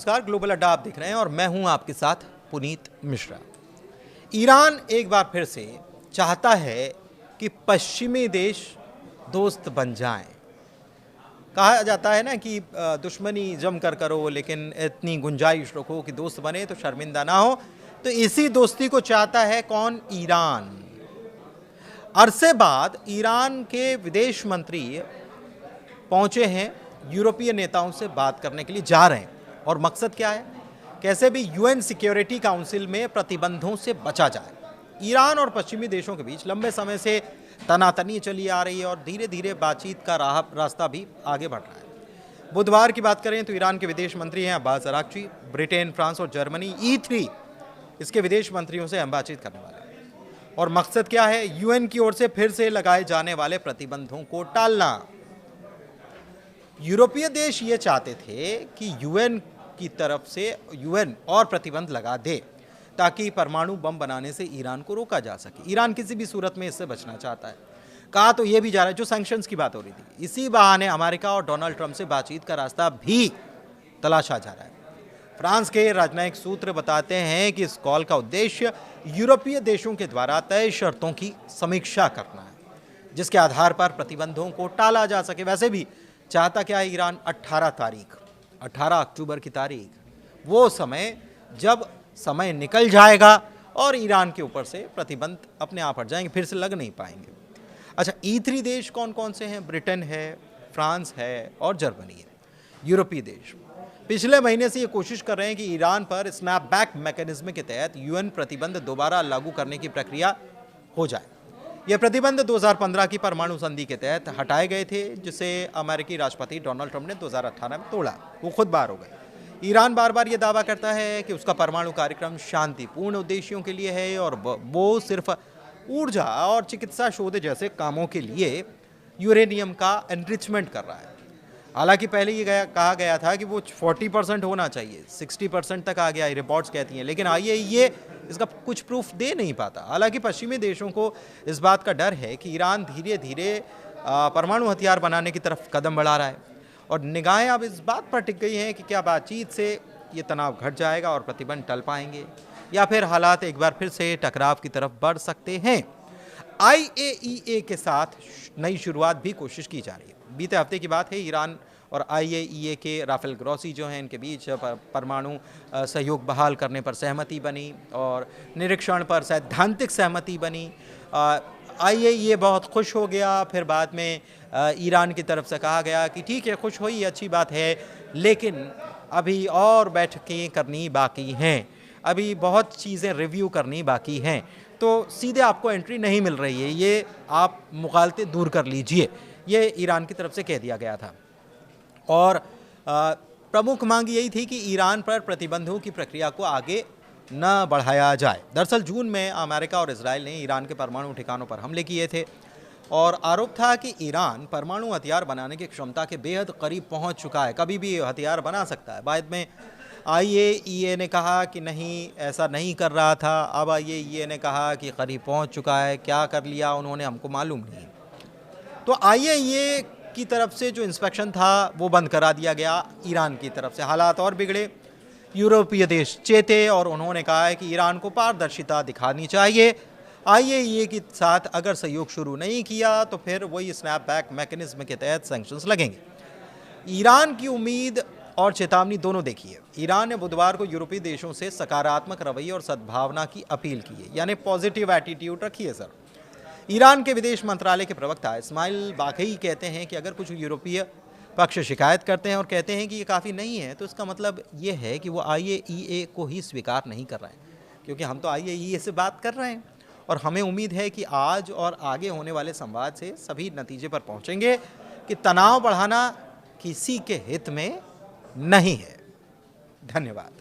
नमस्कार, ग्लोबल अड्डा आप देख रहे हैं और मैं हूं आपके साथ पुनीत मिश्रा। ईरान एक बार फिर से चाहता है कि पश्चिमी देश दोस्त बन जाएं। कहा जाता है ना कि दुश्मनी जम कर करो, लेकिन इतनी गुंजाइश रखो कि दोस्त बने तो शर्मिंदा ना हो। तो इसी दोस्ती को चाहता है कौन? ईरान। अरसे बाद ईरान के विदेश मंत्री पहुंचे हैं, यूरोपीय नेताओं से बात करने के लिए जा रहे हैं। और मकसद क्या है? कैसे भी यूएन सिक्योरिटी काउंसिल में प्रतिबंधों से बचा जाए। ईरान और पश्चिमी देशों के बीच लंबे समय से तनातनी चली आ रही है और धीरे धीरे बातचीत का रास्ता भी आगे बढ़ रहा है। बुधवार की बात करें तो ईरान के विदेश मंत्री हैं अब्बास अराक्ची। ब्रिटेन, फ्रांस और जर्मनी E3 इसके विदेश मंत्रियों से हम बातचीत करने वाले हैं। और मकसद क्या है? यूएन की ओर से फिर से लगाए जाने वाले प्रतिबंधों को टालना। यूरोपीय देश ये चाहते थे कि यूएन की तरफ से यूएन और प्रतिबंध लगा दे ताकि परमाणु बम बनाने से ईरान को रोका जा सके। ईरान किसी भी सूरत में इससे बचना चाहता है। कहा तो ये भी जा रहा है, जो सैंक्शंस की बात हो रही थी, इसी बहाने अमेरिका और डोनाल्ड ट्रंप से बातचीत का रास्ता भी तलाशा जा रहा है। फ्रांस के राजनयिक सूत्र बताते हैं कि इस कॉल का उद्देश्य यूरोपीय देशों के द्वारा तय शर्तों की समीक्षा करना है, जिसके आधार पर प्रतिबंधों को टाला जा सके। वैसे भी चाहता क्या है ईरान? 18 अक्टूबर की तारीख, वो समय जब समय निकल जाएगा और ईरान के ऊपर से प्रतिबंध अपने आप हट जाएंगे, फिर से लग नहीं पाएंगे। अच्छा, E3 देश कौन कौन से हैं? ब्रिटेन है, फ्रांस है और जर्मनी है। यूरोपीय देश पिछले महीने से ये कोशिश कर रहे हैं कि ईरान पर स्नैपबैक मैकेनिज्म के तहत यूएन प्रतिबंध दोबारा लागू करने की प्रक्रिया हो जाए। ये प्रतिबंध 2015 की परमाणु संधि के तहत हटाए गए थे, जिसे अमेरिकी राष्ट्रपति डोनाल्ड ट्रंप ने 2018 में तोड़ा। वो खुद बाहर हो गए। ईरान बार बार ये दावा करता है कि उसका परमाणु कार्यक्रम शांतिपूर्ण उद्देश्यों के लिए है और वो सिर्फ ऊर्जा और चिकित्सा शोध जैसे कामों के लिए यूरेनियम का एनरिचमेंट कर रहा है। हालांकि पहले ये कहा गया था कि वो 40% होना चाहिए, 60% तक आ गया, रिपोर्ट्स कहती हैं। लेकिन IAEA इसका कुछ प्रूफ दे नहीं पाता। हालांकि पश्चिमी देशों को इस बात का डर है कि ईरान धीरे धीरे परमाणु हथियार बनाने की तरफ कदम बढ़ा रहा है और निगाहें अब इस बात पर टिक गई हैं कि क्या बातचीत से ये तनाव घट जाएगा और प्रतिबंध टल पाएंगे, या फिर हालात एक बार फिर से टकराव की तरफ बढ़ सकते हैं। IAEA के साथ नई शुरुआत भी कोशिश की जा रही है। बीते हफ्ते की बात है, ईरान और IAEA के राफेल ग्रॉसी जो हैं, इनके बीच परमाणु सहयोग बहाल करने पर सहमति बनी और निरीक्षण पर सैद्धांतिक सहमति बनी। IAEA बहुत खुश हो गया। फिर बाद में ईरान की तरफ से कहा गया कि ठीक है, खुश हुई, अच्छी बात है, लेकिन अभी और बैठकें करनी बाकी हैं, अभी बहुत चीज़ें रिव्यू करनी बाकी हैं, तो सीधे आपको एंट्री नहीं मिल रही है, ये आप मुखालते दूर कर लीजिए, ये ईरान की तरफ से कह दिया गया था। और प्रमुख मांग यही थी कि ईरान पर प्रतिबंधों की प्रक्रिया को आगे न बढ़ाया जाए। दरअसल जून में अमेरिका और इजराइल ने ईरान के परमाणु ठिकानों पर हमले किए थे और आरोप था कि ईरान परमाणु हथियार बनाने की क्षमता के बेहद करीब पहुंच चुका है, कभी भी हथियार बना सकता है। बाद में IAEA ने कहा कि नहीं, ऐसा नहीं कर रहा था। अब IAEA ने कहा कि करीब पहुंच चुका है। क्या कर लिया उन्होंने, हमको मालूम नहीं। तो IAEA की तरफ से जो इंस्पेक्शन था वो बंद करा दिया गया। ईरान की तरफ से हालात और बिगड़े। यूरोपीय देश चेते और उन्होंने कहा है कि ईरान को पारदर्शिता दिखानी चाहिए। IAEA के साथ अगर सहयोग शुरू नहीं किया तो फिर वही स्नैपबैक मैकेनिज्म के तहत सैंक्शंस लगेंगे। ईरान की उम्मीद और चेतावनी दोनों देखी है। ईरान ने बुधवार को यूरोपीय देशों से सकारात्मक रवैये और सद्भावना की अपील की है, यानी पॉजिटिव एटीट्यूड रखिए सर। ईरान के विदेश मंत्रालय के प्रवक्ता इस्माइल बाघई कहते हैं कि अगर कुछ यूरोपीय पक्ष शिकायत करते हैं और कहते हैं कि ये काफ़ी नहीं है, तो इसका मतलब ये है कि वो IAEA को ही स्वीकार नहीं कर रहे हैं, क्योंकि हम तो IAEA से बात कर रहे हैं और हमें उम्मीद है कि आज और आगे होने वाले संवाद से सभी नतीजे पर पहुंचेंगे कि तनाव बढ़ाना किसी के हित में नहीं है। धन्यवाद।